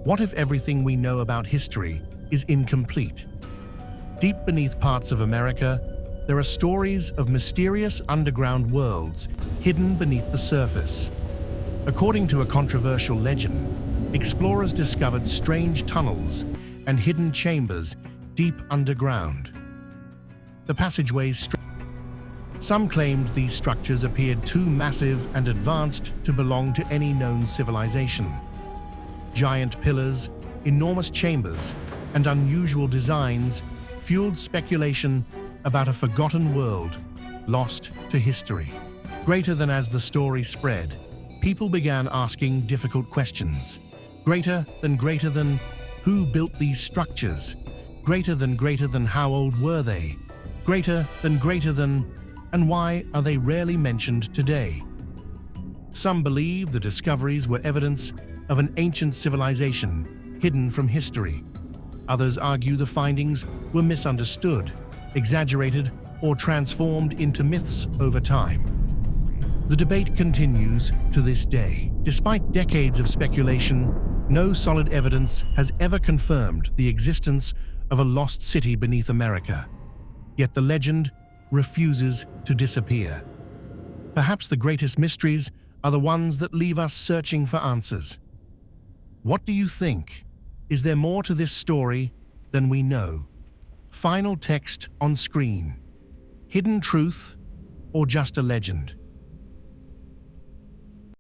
What if everything we know about history is incomplete? Deep beneath parts of America, there are stories of mysterious underground worlds hidden beneath the surface. According to a controversial legend, explorers discovered strange tunnels and hidden chambers deep underground. The passageways Some claimed these structures appeared too massive and advanced to belong to any known civilization. Giant pillars, enormous chambers, and unusual designs fueled speculation about a forgotten world lost to history. Greater than as the story spread, people began asking difficult questions. Greater than who built these structures? Greater than how old were they? Greater than and why are they rarely mentioned today? Some believe the discoveries were evidence of an ancient civilization hidden from history. Others argue the findings were misunderstood, exaggerated, or transformed into myths over time. The debate continues to this day. Despite decades of speculation, no solid evidence has ever confirmed the existence of a lost city beneath America. Yet the legend refuses to disappear. Perhaps the greatest mysteries are the ones that leave us searching for answers. What do you think? Is there more to this story than we know? Final text on screen. Hidden truth or just a legend?